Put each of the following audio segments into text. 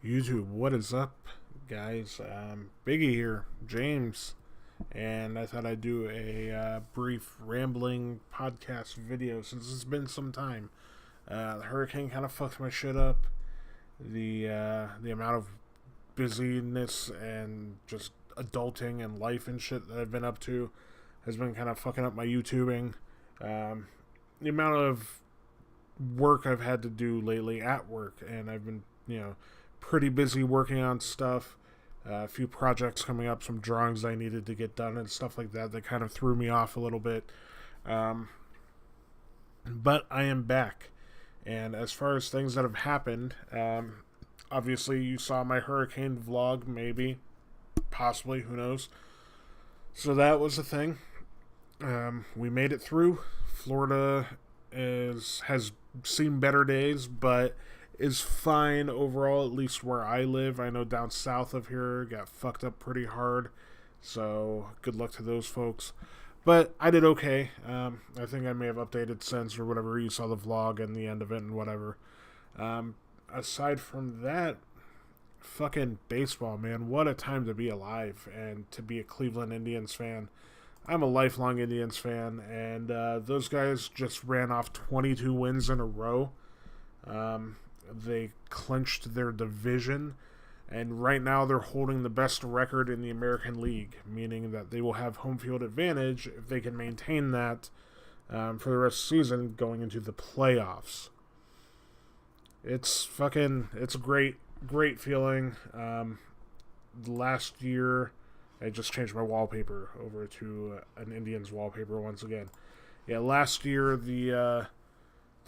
YouTube, what is up, guys? Biggie here, James, and I thought I'd do a brief rambling podcast video since it's been some time. The hurricane kind of fucked my shit up. The amount of busyness and just adulting and life and shit that I've been up to has been kind of fucking up my YouTubing. The amount of work I've had to do lately at work, and I've been, pretty busy working on stuff. A few projects coming up, some drawings I needed to get done, and stuff like that that kind of threw me off a little bit. Um, but I am back. And as far as things that have happened, obviously you saw my hurricane vlog, maybe, possibly, who knows. So that was a thing. We made it through. Florida has seen better days, but is fine overall, at least where I live. I know down south of here got fucked up pretty hard, so good luck to those folks. But I did okay. I think I may have updated since or whatever. You saw the vlog and the end of it and whatever. Aside from that, fucking baseball, man. What a time to be alive and to be a Cleveland Indians fan. I'm a lifelong Indians fan, and those guys just ran off 22 wins in a row. They clinched their division, and right now they're holding the best record in the American League, meaning that they will have home field advantage if they can maintain that for the rest of the season going into the playoffs. It's a great feeling. Last year, I just changed my wallpaper over to an Indians wallpaper once again. Yeah, last year the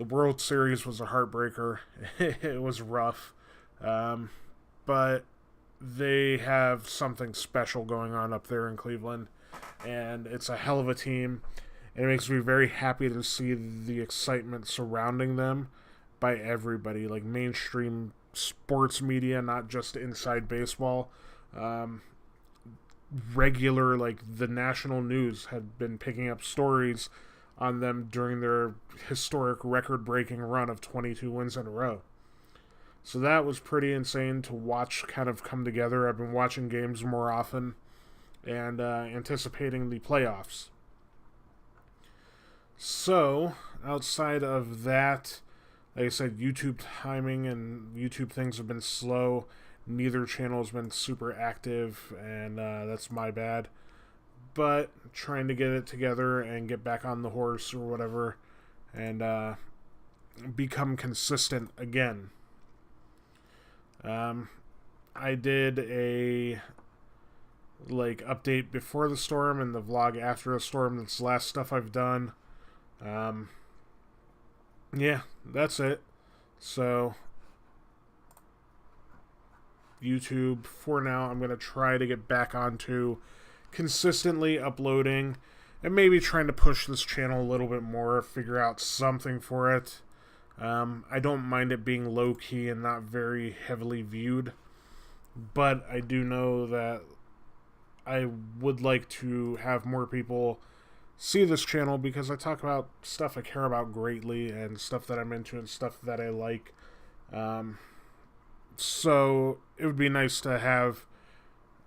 World Series was a heartbreaker. It was rough. But they have something special going on up there in Cleveland. And it's a hell of a team. And it makes me very happy to see the excitement surrounding them by everybody. Like mainstream sports media, not just inside baseball. Regular, like the national news have been picking up stories on them during their historic record-breaking run of 22 wins in a row. So that was pretty insane to watch kind of come together. I've been watching games more often and anticipating the playoffs. So, outside of that, like I said, YouTube timing and YouTube things have been slow. Neither channel has been super active, and that's my bad. But trying to get it together and get back on the horse or whatever and become consistent again. I did a update before the storm and the vlog after the storm. That's the last stuff I've done. Yeah, that's it. So YouTube for now. I'm going to try to get back onto consistently uploading and maybe trying to push this channel a little bit more, figure out something for it. I don't mind it being low-key and not very heavily viewed, but I do know that I would like to have more people see this channel because I talk about stuff I care about greatly and stuff that I'm into and stuff that I like. So it would be nice to have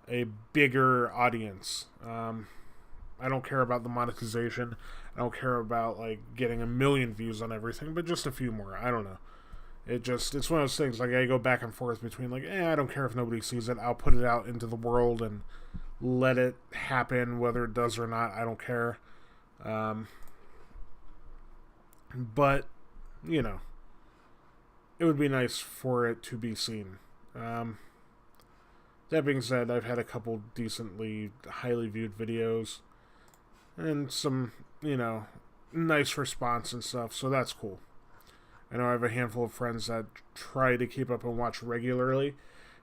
a bigger audience. I don't care about the monetization. I don't care about getting 1 million views on everything, but just a few more. I don't know. It's one of those things. I go back and forth between I don't care if nobody sees it. I'll put it out into the world and let it happen, whether it does or not. I don't care. But it would be nice for it to be seen. That being said, I've had a couple decently highly viewed videos and some, nice response and stuff, so that's cool. I know I have a handful of friends that try to keep up and watch regularly,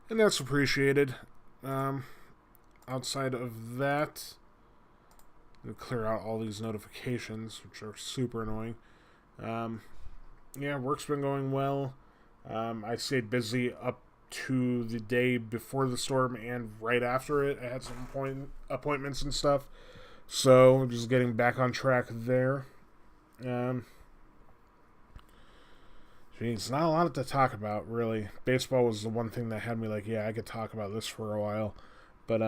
and that's appreciated. Outside of that, I'll clear out all these notifications, which are super annoying. Yeah, work's been going well. I stayed busy up to the day before the storm and right after it. I had some appointments and stuff, so just getting back on track there. Jeez, not a lot to talk about, really. Baseball was the one thing that had me like, yeah, I could talk about this for a while. But,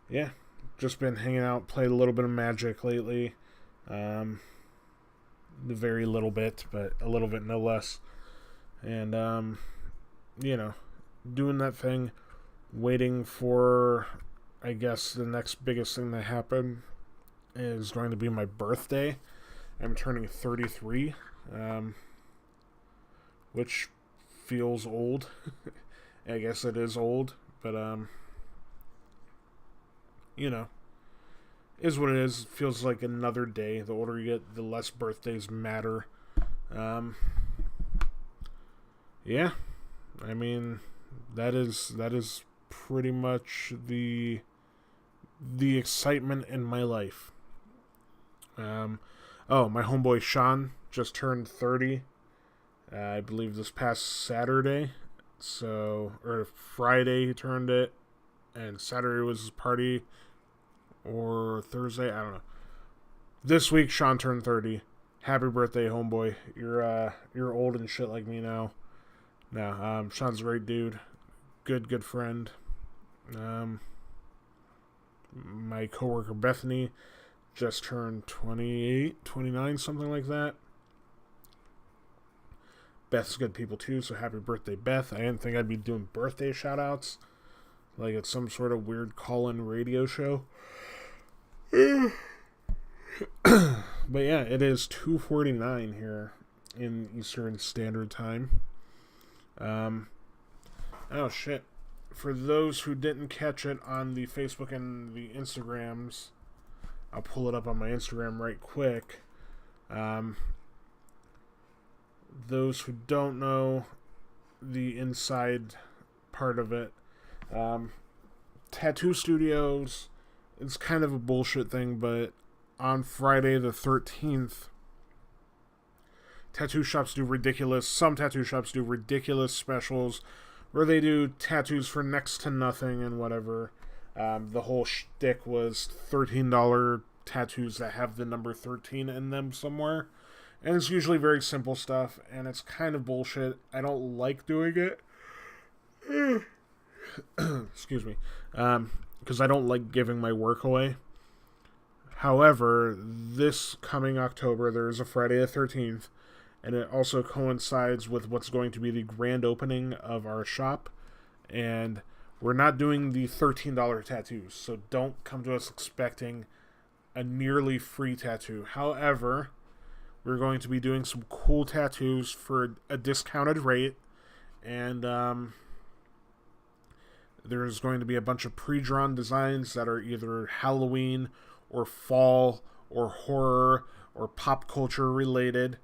yeah, just been hanging out, played a little bit of Magic lately. Um, very little bit, but a little bit no less. And, you know, doing that thing, waiting for, I guess, the next biggest thing that happened is going to be my birthday. I'm turning 33, which feels old. I guess it is old, but, you know, is what it is. It feels like another day. The older you get, the less birthdays matter. Um, yeah, I mean, that is pretty much the excitement in my life. Oh, my homeboy Sean just turned 30. I believe this past Saturday. So, or Friday he turned it, and Saturday was his party, or Thursday, I don't know. This week Sean turned 30. Happy birthday, homeboy. You're old and shit like me now. No, Sean's a great dude. Good friend. Um, my coworker Bethany just turned 28, 29, something like that. Beth's good people too, so happy birthday, Beth. I didn't think I'd be doing birthday shout outs. Like it's some sort of weird call-in radio show. But yeah, it is 2:49 here in Eastern Standard Time. Oh shit. For those who didn't catch it on the Facebook and the Instagrams, I'll pull it up on my Instagram right quick. Those who don't know the inside part of it, tattoo studios, it's kind of a bullshit thing, but on Friday the 13th, some tattoo shops do ridiculous specials where they do tattoos for next to nothing and whatever. The whole shtick was $13 tattoos that have the number 13 in them somewhere. And it's usually very simple stuff, and it's kind of bullshit. I don't like doing it. Excuse me. Because I don't like giving my work away. However, this coming October, there is a Friday the 13th, and it also coincides with what's going to be the grand opening of our shop. And we're not doing the $13 tattoos, so don't come to us expecting a nearly free tattoo. However, we're going to be doing some cool tattoos for a discounted rate, and there's going to be a bunch of pre-drawn designs that are either Halloween or fall or horror or pop culture related,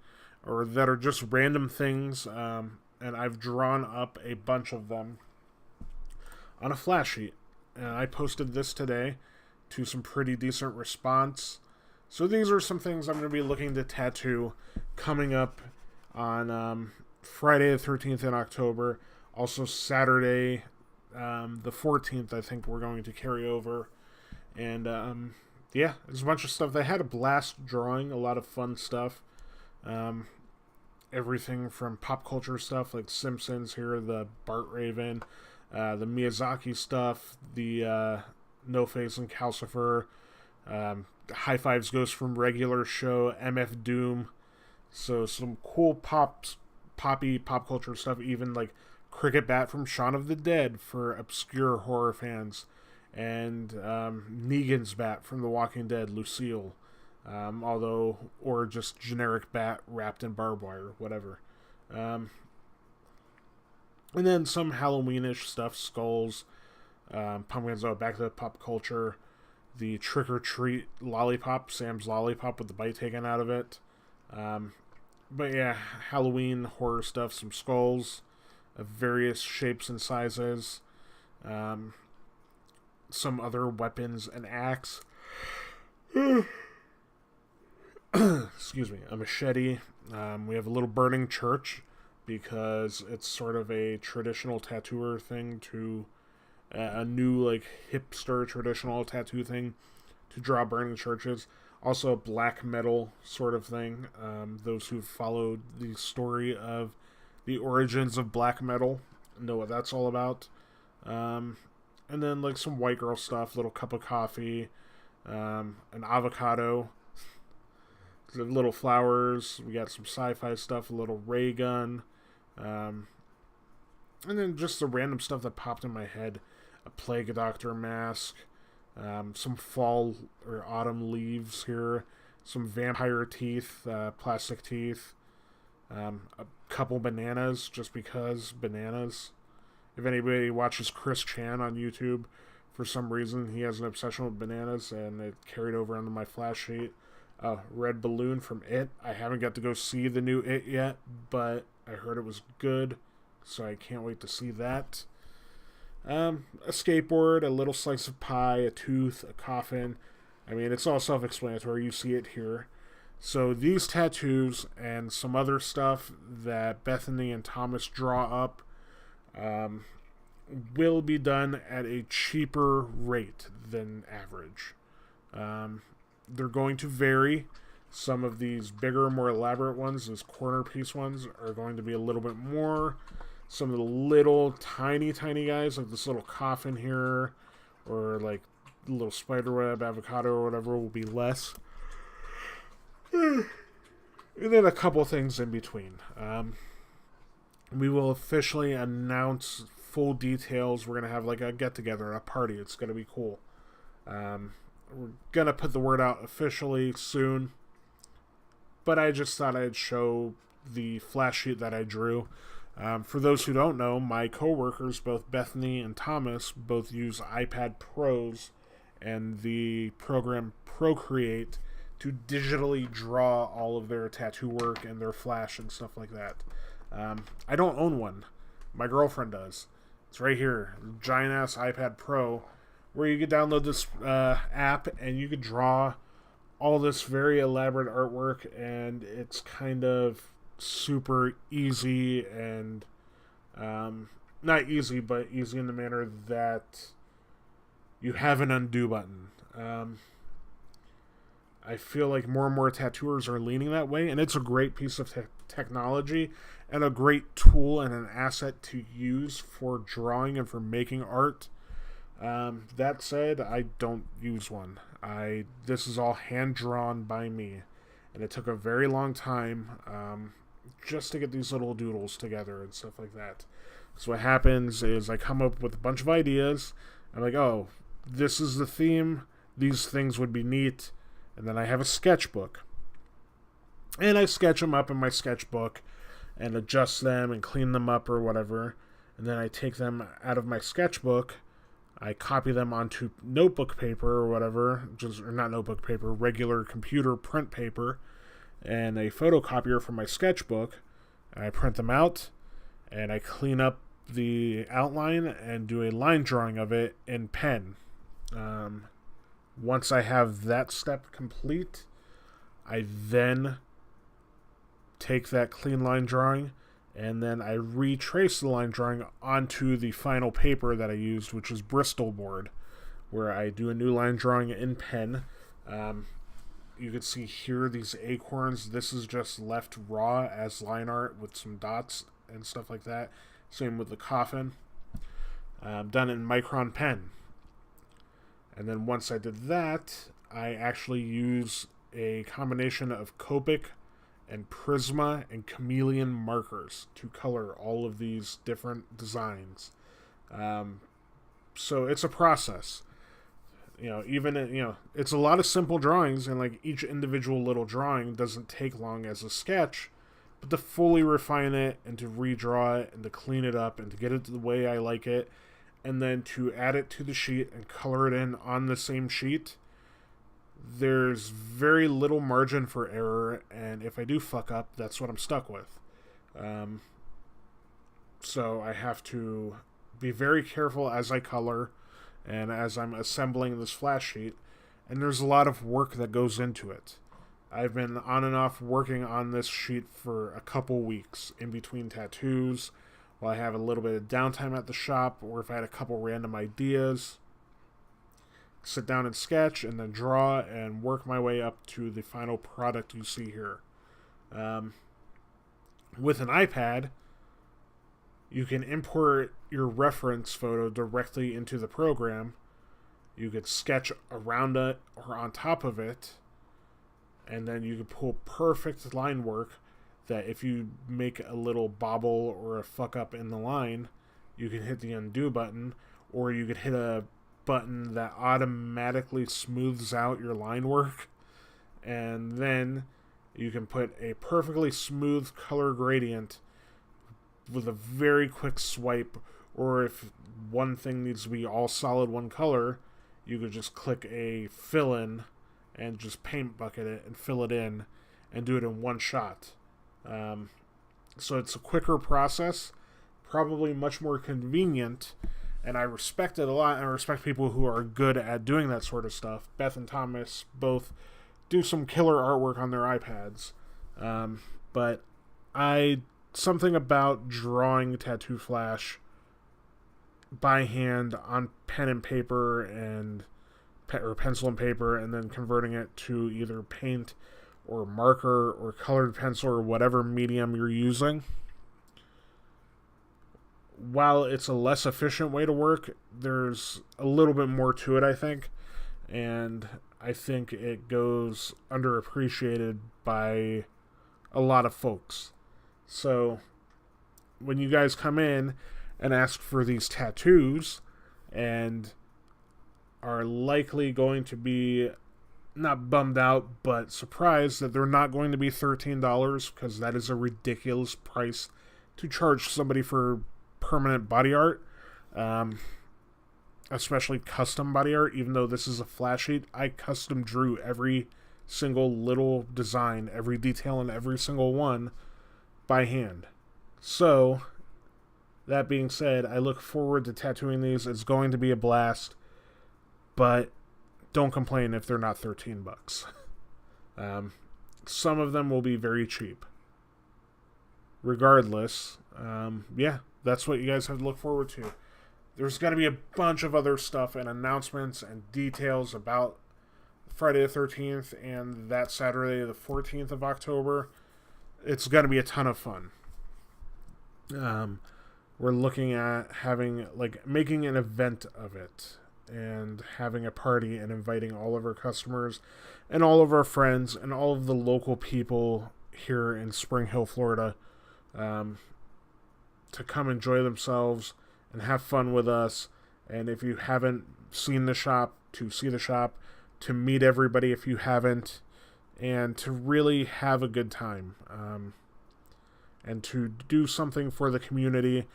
or that are just random things, and I've drawn up a bunch of them on a flash sheet. And I posted this today to some pretty decent response. So these are some things I'm going to be looking to tattoo coming up on Friday the 13th in October. Also Saturday, the 14th, I think we're going to carry over. And yeah, there's a bunch of stuff. They had a blast drawing, a lot of fun stuff. Everything from pop culture stuff like Simpsons here, the Bart Raven, the Miyazaki stuff, the No Face and Calcifer, High Fives Ghost from regular show, MF Doom. So some cool poppy pop culture stuff, even like Cricket Bat from Shaun of the Dead for obscure horror fans, and Negan's bat from The Walking Dead, Lucille. Or just generic bat wrapped in barbed wire, whatever. And then some Halloweenish stuff, skulls, pumpkins, back to the pop culture. The Trick or Treat lollipop, Sam's lollipop with the bite taken out of it. But yeah, Halloween horror stuff, some skulls of various shapes and sizes. Some other weapons, an axe. Excuse me, a machete. We have a little burning church because it's sort of a traditional tattooer thing to a new like hipster traditional tattoo thing to draw burning churches. Also, black metal sort of thing. Those who've followed the story of the origins of black metal know what that's all about. Um, and then like some white girl stuff, little cup of coffee, an avocado, little flowers. We got some sci-fi stuff, a little ray gun, um, and then just the random stuff that popped in my head: a plague doctor mask, some fall or autumn leaves here, some vampire teeth, plastic teeth, a couple bananas, just because bananas. If anybody watches Chris Chan on YouTube, for some reason he has an obsession with bananas, and it carried over onto my flash sheet. Red Balloon from It. I haven't got to go see the new It yet, but I heard it was good, so I can't wait to see that. A skateboard, a little slice of pie, a tooth, a coffin. I mean, it's all self-explanatory. You see it here. So these tattoos and some other stuff that Bethany and Thomas draw up will be done at a cheaper rate than average. They're going to vary. Some of these bigger, more elaborate ones, these corner piece ones, are going to be a little bit more. Some of the little tiny guys, like this little coffin here, or like little spiderweb avocado or whatever, will be less. And then a couple things in between. We will officially announce full details. We're going to have like a get-together, a party. It's going to be cool. We're going to put the word out officially soon. But I just thought I'd show the flash sheet that I drew. For those who don't know, my coworkers, both Bethany and Thomas, both use iPad Pros and the program Procreate to digitally draw all of their tattoo work and their flash and stuff like that. I don't own one. My girlfriend does. It's right here. Giant-ass iPad Pro, where you could download this app and you could draw all this very elaborate artwork, and it's kind of super easy and not easy, but easy in the manner that you have an undo button. I feel like more and more tattooers are leaning that way, and it's a great piece of technology and a great tool and an asset to use for drawing and for making art. That said, I don't use one. This is all hand drawn by me, and it took a very long time just to get these little doodles together and stuff like that. So what happens is I come up with a bunch of ideas. I'm like, oh, this is the theme. These things would be neat. And then I have a sketchbook. And I sketch them up in my sketchbook and adjust them and clean them up or whatever. And then I take them out of my sketchbook. I copy them onto notebook paper or whatever. Or not notebook paper, regular computer print paper. And a photocopier from my sketchbook. And I print them out. And I clean up the outline and do a line drawing of it in pen. Once I have that step complete, I then take that clean line drawing and then I retrace the line drawing onto the final paper that I used, which is Bristol board, where I do a new line drawing in pen. You can see here these acorns. This is just left raw as line art with some dots and stuff like that. Same with the coffin. Done in micron pen. And then once I did that, I actually use a combination of Copic and Prisma and Chameleon markers to color all of these different designs. So it's a process. It's a lot of simple drawings, and like each individual little drawing doesn't take long as a sketch, but to fully refine it and to redraw it and to clean it up and to get it the way I like it, and then to add it to the sheet and color it in on the same sheet, there's very little margin for error, and if I do fuck up, that's what I'm stuck with. So I have to be very careful as I color and as I'm assembling this flash sheet, and there's a lot of work that goes into it. I've been on and off working on this sheet for a couple weeks in between tattoos, while I have a little bit of downtime at the shop, or if I had a couple random ideas. sit down and sketch, and then draw and work my way up to the final product you see here. With an iPad, you can import your reference photo directly into the program. You could sketch around it or on top of it, and then you could pull perfect line work that if you make a little bobble or a fuck up in the line, you can hit the undo button, or you could hit a button that automatically smooths out your line work, and then you can put a perfectly smooth color gradient with a very quick swipe, or if one thing needs to be all solid one color, you could just click a fill in and just paint bucket it and fill it in and do it in one shot. So it's a quicker process, probably much more convenient, and I respect it a lot, and I respect people who are good at doing that sort of stuff. Beth and Thomas both do some killer artwork on their iPads, but something about drawing Tattoo Flash by hand on pen and paper or pencil and paper, and then converting it to either paint or marker or colored pencil or whatever medium you're using. While it's a less efficient way to work, there's a little bit more to it, I think. And I think it goes underappreciated by a lot of folks. So when you guys come in and ask for these tattoos and are likely going to be not bummed out, but surprised that they're not going to be $13, because that is a ridiculous price to charge somebody for permanent body art, especially custom body art. Even though this is a flash sheet, I custom drew every single little design, every detail in every single one by hand. So, that being said, I look forward to tattooing these. It's going to be a blast, but don't complain if they're not $13. Some of them will be very cheap. Regardless, that's what you guys have to look forward to. There's going to be a bunch of other stuff and announcements and details about Friday the 13th and that Saturday the 14th of October. It's going to be a ton of fun. We're looking at making an event of it and having a party and inviting all of our customers and all of our friends and all of the local people here in Spring Hill, Florida, to come enjoy themselves and have fun with us. And if you haven't seen the shop, to see the shop, to meet everybody if you haven't, and to really have a good time, and to do something for the community.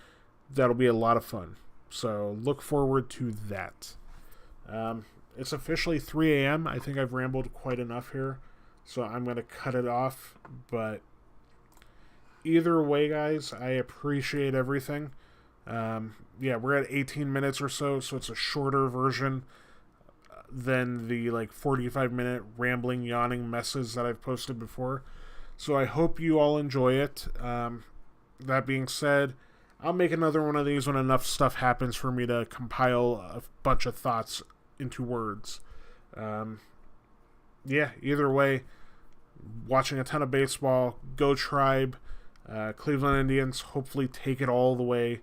That'll be a lot of fun. So look forward to that. It's officially 3 a.m. I think I've rambled quite enough here, so I'm going to cut it off. But either way, guys, I appreciate everything. We're at 18 minutes or so it's a shorter version than the 45-minute rambling, yawning messes that I've posted before. So I hope you all enjoy it. That being said, I'll make another one of these when enough stuff happens for me to compile a bunch of thoughts into words. Either way, watching a ton of baseball. Go Tribe. Cleveland Indians hopefully take it all the way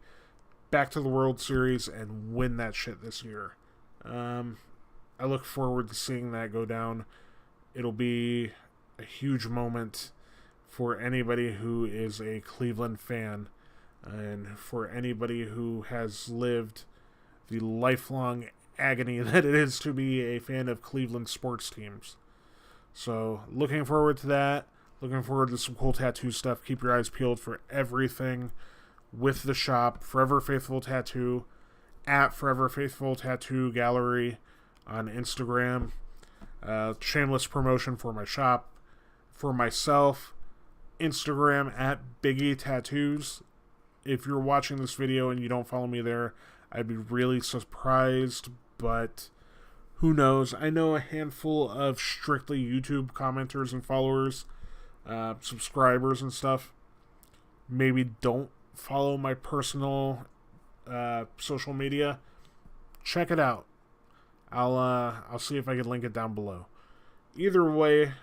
back to the World Series and win that shit this year. I look forward to seeing that go down. It'll be a huge moment for anybody who is a Cleveland fan, and for anybody who has lived the lifelong agony that it is to be a fan of Cleveland sports teams. So, looking forward to that. Looking forward to some cool tattoo stuff. Keep your eyes peeled for everything with the shop. Forever Faithful Tattoo at Forever Faithful Tattoo Gallery on Instagram. Shameless promotion for my shop. For myself, Instagram at Biggie Tattoos. If you're watching this video and you don't follow me there, I'd be really surprised, but who knows? I know a handful of strictly YouTube commenters and followers, subscribers and stuff, maybe don't follow my personal social media. Check it out. I'll see if I can link it down below. Either way,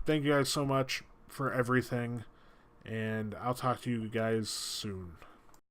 thank you guys so much for everything, and I'll talk to you guys soon.